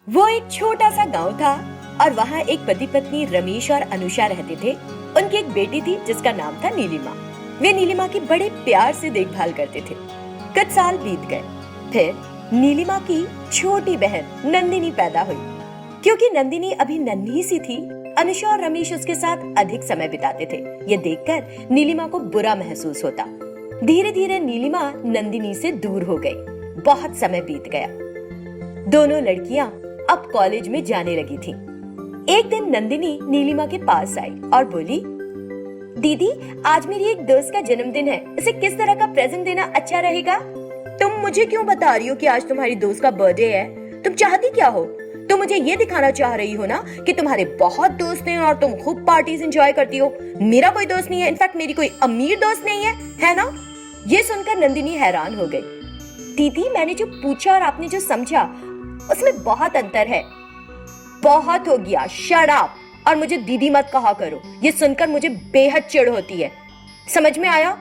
वो एक छोटा सा गांव था और वहाँ एक पति पत्नी रमेश और अनुषा रहते थे। उनकी एक बेटी थी जिसका नाम था नीलिमा। वे नीलिमा की बड़े प्यार से देखभाल करते थे। कुछ साल बीत गए, फिर नीलिमा की छोटी बहन नंदिनी पैदा हुई। क्योंकि नंदिनी अभी नन्ही सी थी, अनुषा और रमेश उसके साथ अधिक समय बिताते थे। ये देखकर नीलिमा को बुरा महसूस होता। धीरे धीरे नीलिमा नंदिनी से दूर हो गई। बहुत समय बीत गया। दोनों लड़कियां अब कॉलेज में जाने लगी थीं। एक दिन नंदिनी नीलिमा के पास आई और बोली, दीदी, आज मेरी एक दोस्त का जन्मदिन है, इसे किस तरह का प्रेजेंट देना अच्छा रहेगा? तुम मुझे क्यों बता रही हो कि आज तुम्हारी दोस्त का बर्थडे है? तुम चाहती क्या हो? तुम मुझे ये दिखाना चाह रही हो ना कि तुम्हारे बहुत दोस्त हैं और तुम खूब पार्टीज एंजॉय करती हो। मेरा कोई दोस्त नहीं है, इनफैक्ट मेरी कोई अमीर दोस्त नहीं है ना? ये सुनकर नंदिनी हैरान हो गई। दीदी, मैंने जो पूछा और आपने जो समझा उसमें बहुत अंतर है। बहुत हो गया, शट अप, और मुझे दीदी मत कहा करो। ये सुनकर मुझे बेहद चिढ़ होती है। समझ में आया?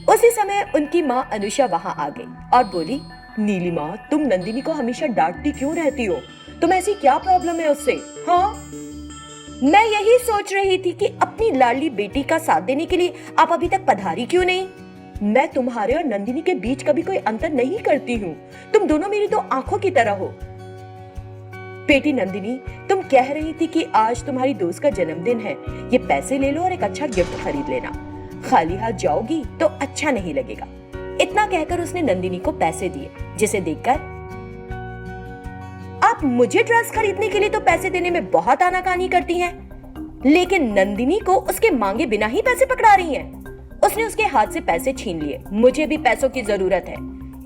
उसी समय उनकी माँ अनुषा वहां आ गई और बोली, नीलिमा, तुम नंदिनी को हमेशा डांटती क्यों रहती हो? तुम ऐसी क्या प्रॉब्लम है उससे? हाँ, मैं यही सोच रही थी कि अपनी लाडली बेटी का साथ देने के लिए आप अभी तक पधारी क्यों नहीं? मैं तुम्हारे और नंदिनी के बीच कभी कोई अंतर नहीं करती हूँ। तुम दोनों मेरी दो आंखों की तरह हो। बेटी नंदिनी, तुम कह रही थी कि आज तुम्हारी दोस्त का जन्मदिन है, ये पैसे ले लो और एक अच्छा गिफ्ट खरीद लेना। खाली हाथ जाओगी तो अच्छा नहीं लगेगा। इतना कहकर उसने नंदिनी को पैसे दिए, जिसे देखकर, आप मुझे ड्रेस खरीदने के लिए तो पैसे देने में बहुत आनाकानी करती हैं, लेकिन नंदिनी को उसके मांगे बिना ही पैसे पकड़ा रही हैं। उसने उसके हाथ से पैसे छीन लिए। मुझे भी पैसों की जरूरत है।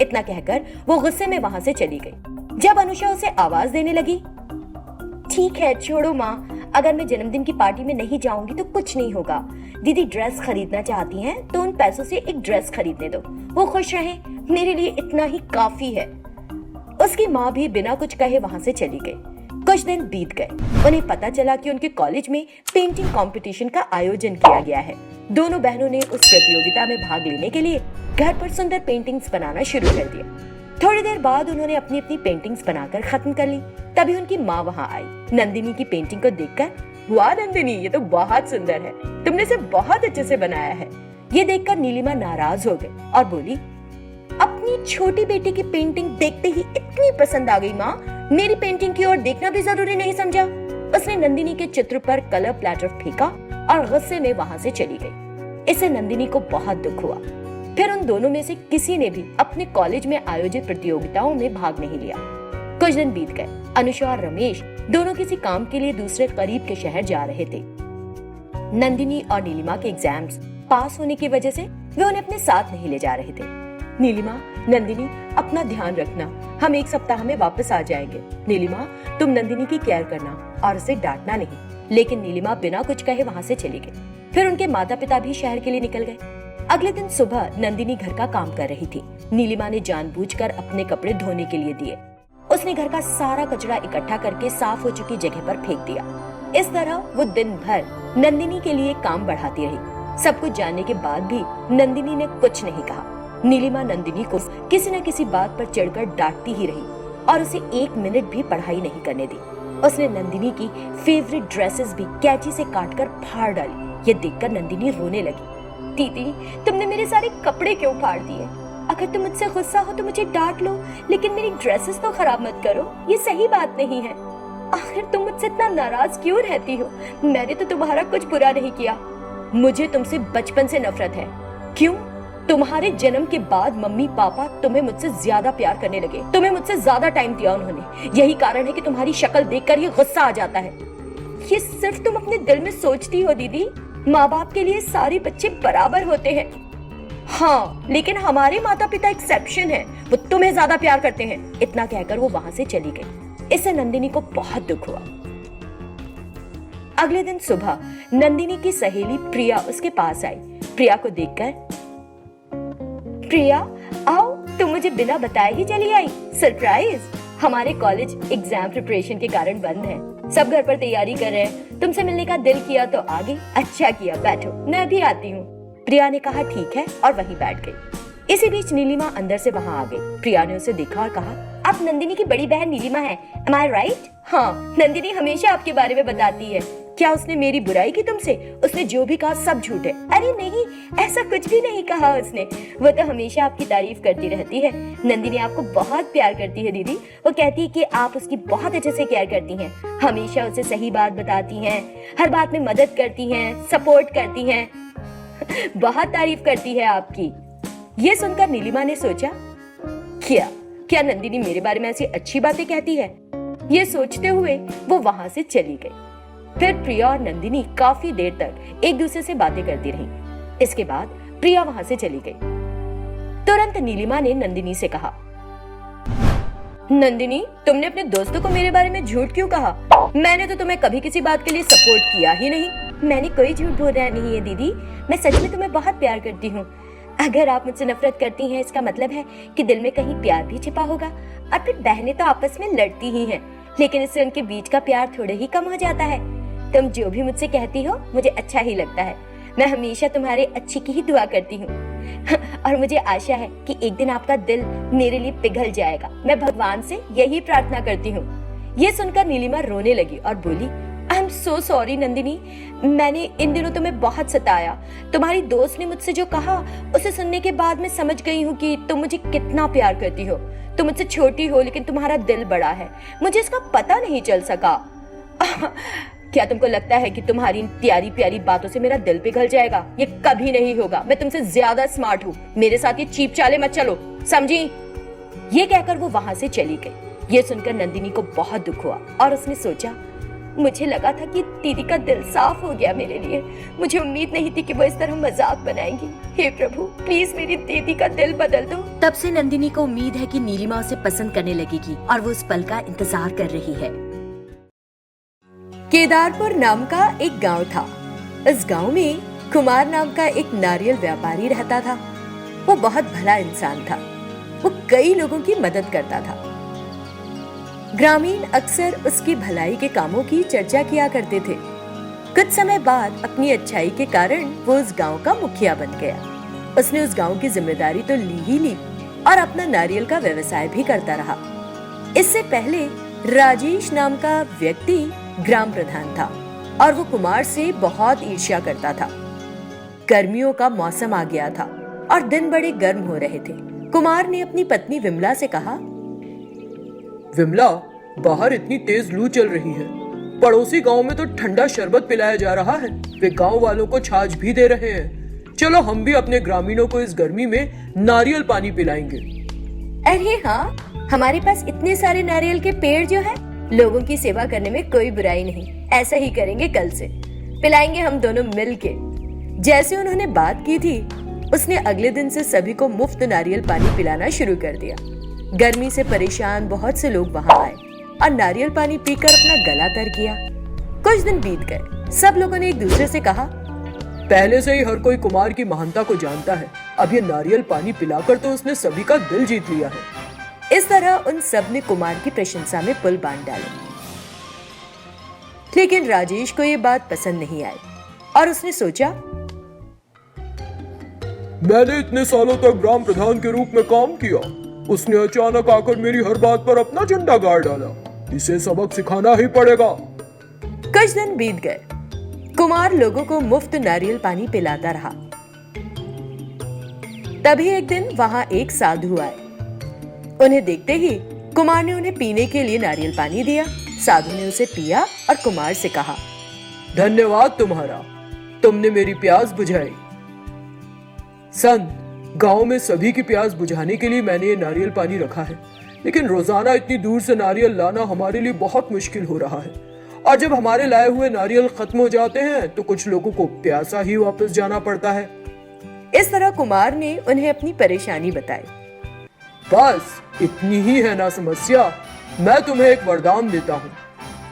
इतना कहकर वो गुस्से में वहां से चली गई। जब अनुषा उसे आवाज देने लगी, ठीक है, छोड़ो माँ, अगर मैं जन्मदिन की पार्टी में नहीं जाऊंगी तो कुछ नहीं होगा। दीदी ड्रेस खरीदना चाहती हैं तो उन पैसों से एक ड्रेस खरीदने दो, वो खुश रहे, मेरे लिए इतना ही काफी है। उसकी माँ भी बिना कुछ कहे वहां से चली गई। कुछ दिन बीत गए। उन्हें पता चला कि उनके कॉलेज में पेंटिंग कंपटीशन का आयोजन किया गया है। दोनों बहनों ने उस प्रतियोगिता में भाग लेने के लिए घर पर सुंदर पेंटिंग्स बनाना शुरू कर दिया। थोड़ी देर बाद उन्होंने अपनी अपनी पेंटिंग्स बनाकर खत्म कर ली। तभी उनकी माँ वहां आई। नंदिनी की पेंटिंग को देखकर, वाह नंदिनी, ये तो बहुत सुंदर है, तुमने इसे बहुत अच्छे से बनाया है। ये देखकर नीलिमा नाराज हो गई और बोली, अपनी छोटी बेटी की पेंटिंग देखते ही इतनी पसंद आ गई माँ, मेरी पेंटिंग की ओर देखना भी जरूरी नहीं समझा? उसने नंदिनी के चित्र पर कलर प्लेटर फेंका और गुस्से में वहां से चली गई। इससे नंदिनी को बहुत दुख हुआ। फिर उन दोनों में से किसी ने भी अपने कॉलेज में आयोजित प्रतियोगिताओं में भाग नहीं लिया। कुछ दिन बीत गए। अनुषा और रमेश दोनों किसी काम के लिए दूसरे करीब के शहर जा रहे थे। नंदिनी और नीलिमा के एग्जाम्स पास होने की वजह से वे उन्हें अपने साथ नहीं ले जा रहे थे। नीलिमा, नंदिनी, अपना ध्यान रखना, हम एक सप्ताह में वापस आ जाएंगे। नीलिमा, तुम नंदिनी की केयर करना और उसे डांटना नहीं। लेकिन नीलिमा बिना कुछ कहे वहां से चली गई। फिर उनके माता पिता भी शहर के लिए निकल गए। अगले दिन सुबह नंदिनी घर का काम कर रही थी। नीलिमा ने जानबूझकर अपने कपड़े धोने के लिए दिए। उसने घर का सारा कचरा इकट्ठा करके साफ हो चुकी जगह पर फेंक दिया। इस तरह वो दिन भर नंदिनी के लिए काम बढ़ाती रही। सब कुछ जानने के बाद भी नंदिनी ने कुछ नहीं कहा। नीलिमा नंदिनी को किसी न किसी बात पर चिढ़कर डांटती ही रही और उसे एक मिनट भी पढ़ाई नहीं करने दी। उसने नंदिनी की फेवरेट ड्रेसेस भी कैंची से काटकर फाड़ डाली। ये देखकर नंदिनी रोने लगी। दीदी, तुमने मेरे सारे कपड़े क्यों फाड़ दिए? अगर तुम मुझसे गुस्सा हो तो मुझे डांट लो, लेकिन मेरी ड्रेसेस तो खराब मत करो, ये सही बात नहीं है। आखिर तुम मुझसे इतना नाराज क्यों रहती हो? मैंने तो तुम्हारा कुछ बुरा नहीं किया। मुझे तुमसे बचपन से नफरत है। क्यों? तुम्हारे जन्म के बाद मम्मी पापा तुम्हें मुझसे ज्यादा प्यार करने लगे। तुम्हें मुझसे ज्यादा टाइम दिया उन्होंने। यही कारण है कि तुम्हारी शक्ल देखकर ही गुस्सा आ जाता है। ये सिर्फ तुम अपने दिल में सोचती हो दीदी। माँ बाप के लिए सारे बच्चे बराबर होते हैं। हाँ, लेकिन हमारे माता पिता एक्सेप्शन है, वो तुम्हें ज्यादा प्यार करते हैं। इतना कहकर वो वहां से चली गई। इससे नंदिनी को बहुत दुख हुआ। अगले दिन सुबह नंदिनी की सहेली प्रिया उसके पास आई। प्रिया को देखकर, प्रिया आओ, तुम मुझे बिना बताए ही चली आई। सरप्राइज। हमारे कॉलेज एग्जाम प्रिपरेशन के कारण बंद है, सब घर पर तैयारी कर रहे हैं। तुमसे मिलने का दिल किया तो आ गई। अच्छा किया, बैठो, मैं भी आती हूँ। प्रिया ने कहा ठीक है और वहीं बैठ गई। इसी बीच नीलिमा अंदर से वहाँ आ गई। प्रिया ने उसे देखा और कहा, आप नंदिनी की बड़ी बहन नीलिमा है, am I right? हाँ, नंदिनी हमेशा आपके बारे में बताती है। क्या उसने मेरी बुराई की तुमसे? उसने जो भी कहा सब झूठ है। अरे नहीं, ऐसा कुछ भी नहीं कहा उसने। वो तो हमेशा आपकी तारीफ करती रहती है। नंदिनी आपको बहुत प्यार करती है दीदी। वो कहती है कि आप उसकी बहुत अच्छे से केयर करती हैं, हमेशा उसे सही बात बताती हैं, हर बात में मदद करती हैं, सपोर्ट करती हैं, बहुत तारीफ करती है आपकी। ये सुनकर नीलिमा ने सोचा, क्या नंदिनी मेरे बारे में ऐसी अच्छी बातें कहती है? ये सोचते हुए वो वहां से चली गई। फिर प्रिया और नंदिनी काफी देर तक एक दूसरे से बातें करती रही। इसके बाद प्रिया वहां से चली गई। तुरंत नीलिमा ने नंदिनी से कहा, नंदिनी, तुमने अपने दोस्तों को मेरे बारे में झूठ क्यों कहा? मैंने तो तुम्हें कभी किसी बात के लिए सपोर्ट किया ही नहीं। मैंने कोई झूठ बोला नहीं है दीदी, मैं सच में तुम्हें बहुत प्यार करती हूँ। अगर आप मुझसे नफरत करती हैं, इसका मतलब है कि दिल में कहीं प्यार भी छिपा होगा। और फिर बहनें तो आपस में लड़ती ही हैं, लेकिन इससे उनके बीच का प्यार थोड़ा ही कम हो जाता है। तुम जो भी मुझसे कहती हो मुझे अच्छा ही लगता है। मैं हमेशा तुम्हारे अच्छे की ही दुआ करती हूँ और मुझे आशा है कि एक दिन आपका दिल मेरे लिए पिघल जाएगा। मैं भगवान से यही प्रार्थना करती हूँ। ये सुनकर नीलिमा रोने लगी और बोली, I am so sorry Nandini, मैंने इन दिनों तुम्हें बहुत सताया। तुम्हारी दोस्त ने मुझसे जो कहा उसे सुनने के बाद मैं समझ गई हूँ कि तुम मुझे कितना प्यार करती हो। तुम मुझसे छोटी हो लेकिन तुम्हारा दिल बड़ा है, मुझे इसका पता नहीं चल सका। क्या तुमको लगता है कि तुम्हारी इन प्यारी प्यारी बातों से मेरा दिल पिघल जाएगा? ये कभी नहीं होगा। मैं तुमसे ज्यादा स्मार्ट हूँ, मेरे साथ ये चीप चाले मत चलो, समझी? ये कहकर वो वहां से चली गई। ये सुनकर नंदिनी को बहुत दुख हुआ और उसने सोचा, मुझे लगा था कि दीदी का दिल साफ हो गया मेरे लिए। मुझे उम्मीद नहीं थी कि वो इस तरह मजाक बनाएंगी। हे प्रभु, प्लीज मेरी दीदी का दिल बदल दो। तब से नंदिनी को उम्मीद है कि नीलिमा उसे पसंद करने लगेगी और वो उस पल का इंतजार कर रही है। केदारपुर नाम का एक गांव था। इस गांव में कुमार नाम का एक नारियल व्यापारी रहता था। वो बहुत भला इंसान था। वो कई लोगों की मदद करता था। ग्रामीण अक्सर उसकी भलाई के कामों की चर्चा किया करते थे। कुछ समय बाद अपनी अच्छाई के कारण वो उस गांव का मुखिया बन गया। उसने उस गांव की जिम्मेदारी तो ली ही ली और अपना नारियल का व्यवसाय भी करता रहा। इससे पहले राजेश नाम का व्यक्ति ग्राम प्रधान था और वो कुमार से बहुत ईर्ष्या करता था। गर्मियों का मौसम आ गया था और दिन बड़े गर्म हो रहे थे। कुमार ने अपनी पत्नी विमला से कहा, विमला, बाहर इतनी तेज लू चल रही है। पड़ोसी गांव में तो ठंडा शरबत पिलाया जा रहा है। वे गांव वालों को छाछ भी दे रहे हैं। चलो हम भी अपने ग्रामीणों को इस गर्मी में नारियल पानी पिलाएंगे। अरे हाँ, हमारे पास इतने सारे नारियल के पेड़ जो है, लोगों की सेवा करने में कोई बुराई नहीं। ऐसा ही करेंगे, कल से पिलाएंगे हम दोनों मिलके। जैसे उन्होंने बात की थी, उसने अगले दिन से सभी को मुफ्त नारियल पानी पिलाना शुरू कर दिया। गर्मी से परेशान बहुत से लोग वहां आए और नारियल पानी पीकर अपना गला तर किया। कुछ दिन बीत गए। सब लोगों ने एक दूसरे से कहा, पहले से ही हर कोई कुमार की महानता को जानता है। अब ये नारियल पानी पिलाकर तो उसने सभी का दिल जीत लिया है। इस तरह उन सब ने कुमार की प्रशंसा में पुल बांध डाले। लेकिन राजेश को ये बात पसंद नहीं आई और उसने सोचा, मैंने इतने सालों तक ग्राम प्रधान के रूप में काम किया, उसने अचानक आकर मेरी हर बात पर अपना झंडा गाड़ डाला। इसे सबक सिखाना ही पड़ेगा। कुछ दिन बीत गए। कुमार लोगों को मुफ्त नारियल पानी पिलाता रहा। तभी एक दिन वहां एक साधु आए। उन्हें देखते ही कुमार ने उन्हें पीने के लिए नारियल पानी दिया। साधु ने उसे पिया और कुमार से कहा, धन्यवाद तुम्हारा, तुमने मेरी प्यास बुझाई। संत, गांव में सभी की प्यास बुझाने के लिए मैंने ये नारियल पानी रखा है, लेकिन रोजाना इतनी दूर से नारियल लाना हमारे लिए बहुत मुश्किल हो रहा है। और जब हमारे लाए हुए नारियल खत्म हो जाते हैं तो कुछ लोगों को प्यासा ही वापस जाना पड़ता है। इस तरह कुमार ने उन्हें अपनी परेशानी बताई। बस इतनी ही है ना समस्या, मैं तुम्हें एक वरदान देता हूँ।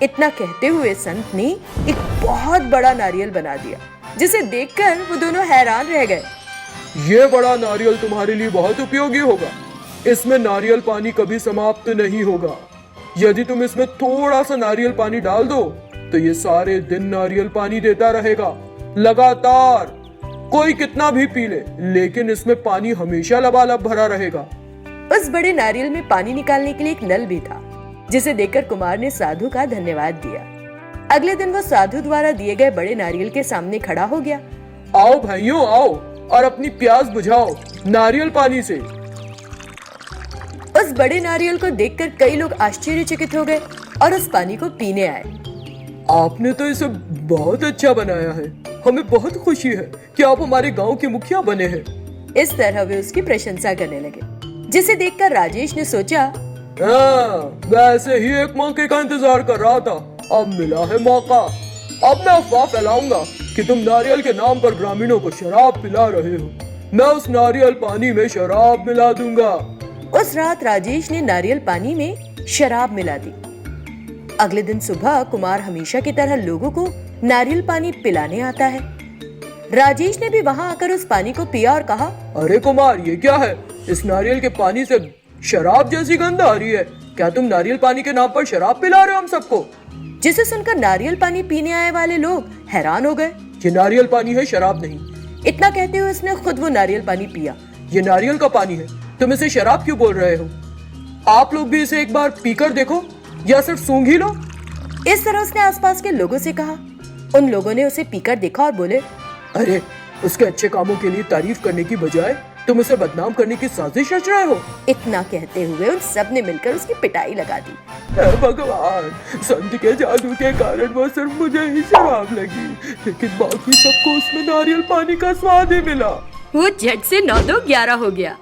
इतना कहते हुए संत ने एक बहुत बड़ा नारियल बना दिया, जिसे देखकर वो दोनों हैरान रह गए। ये बड़ा नारियल तुम्हारे लिए बहुत उपयोगी होगा। इसमें नारियल पानी कभी समाप्त नहीं होगा। यदि तुम इसमें थोड़ा सा नारियल पानी डाल दो तो ये सारे दिन नारियल पानी देता रहेगा, लगातार। कोई कितना भी पी ले, लेकिन इसमें पानी हमेशा लबालब भरा रहेगा। उस बड़े नारियल में पानी निकालने के लिए एक नल भी था, जिसे देखकर कुमार ने साधु का धन्यवाद दिया। अगले दिन वो साधु द्वारा दिए गए बड़े नारियल के सामने खड़ा हो गया। आओ भाइयों आओ, और अपनी प्यास बुझाओ नारियल पानी से। उस बड़े नारियल को देखकर कई लोग आश्चर्यचकित हो गए और उस पानी को पीने आए। आपने तो इसे बहुत अच्छा बनाया है। हमें बहुत खुशी है कि आप हमारे गांव के मुखिया बने हैं। इस तरह वे उसकी प्रशंसा करने लगे, जिसे देखकर राजेश ने सोचा, हाँ, वैसे ही एक मौके का इंतजार कर रहा था, अब मिला है मौका। अब मैं अफवाह फैलाऊंगा कि तुम नारियल के नाम पर ग्रामीणों को शराब पिला रहे हो। मैं उस नारियल पानी में शराब मिला दूंगा। उस रात राजेश ने नारियल पानी में शराब मिला दी। अगले दिन सुबह कुमार हमेशा की तरह लोगों को नारियल पानी पिलाने आता है। राजेश ने भी वहां आकर उस पानी को पिया और कहा, अरे कुमार, ये क्या है? इस नारियल के पानी से शराब जैसी गंध आ रही है। क्या तुम नारियल पानी के नाम पर शराब पिला रहे हो हम सबको? जिसे सुनकर नारियल पानी पीने आए वाले लोग हैरान हो गए। ये नारियल पानी है, शराब नहीं। इतना कहते हुए उसने खुद वो नारियल पानी पिया। ये नारियल का पानी है, तुम इसे शराब क्यों बोल रहे हो? आप लोग भी इसे एक बार पीकर देखो, या सिर्फ सूंघ ही लो। इस तरह उसने आसपास के लोगों से कहा। उन लोगों ने उसे पीकर देखा और बोले, अरे, उसके अच्छे कामों के लिए तारीफ करने की बजाय तुम उसे बदनाम करने की साजिश रच रहे हो। इतना कहते हुए उन सब ने मिलकर उसकी पिटाई लगा दी। हे भगवान, संत के जादू के कारण वो सिर्फ मुझे ही शराब लगी, लेकिन बाकी सबको उसमें नारियल पानी का स्वाद ही मिला। वो झट से 9-2-11 हो गया।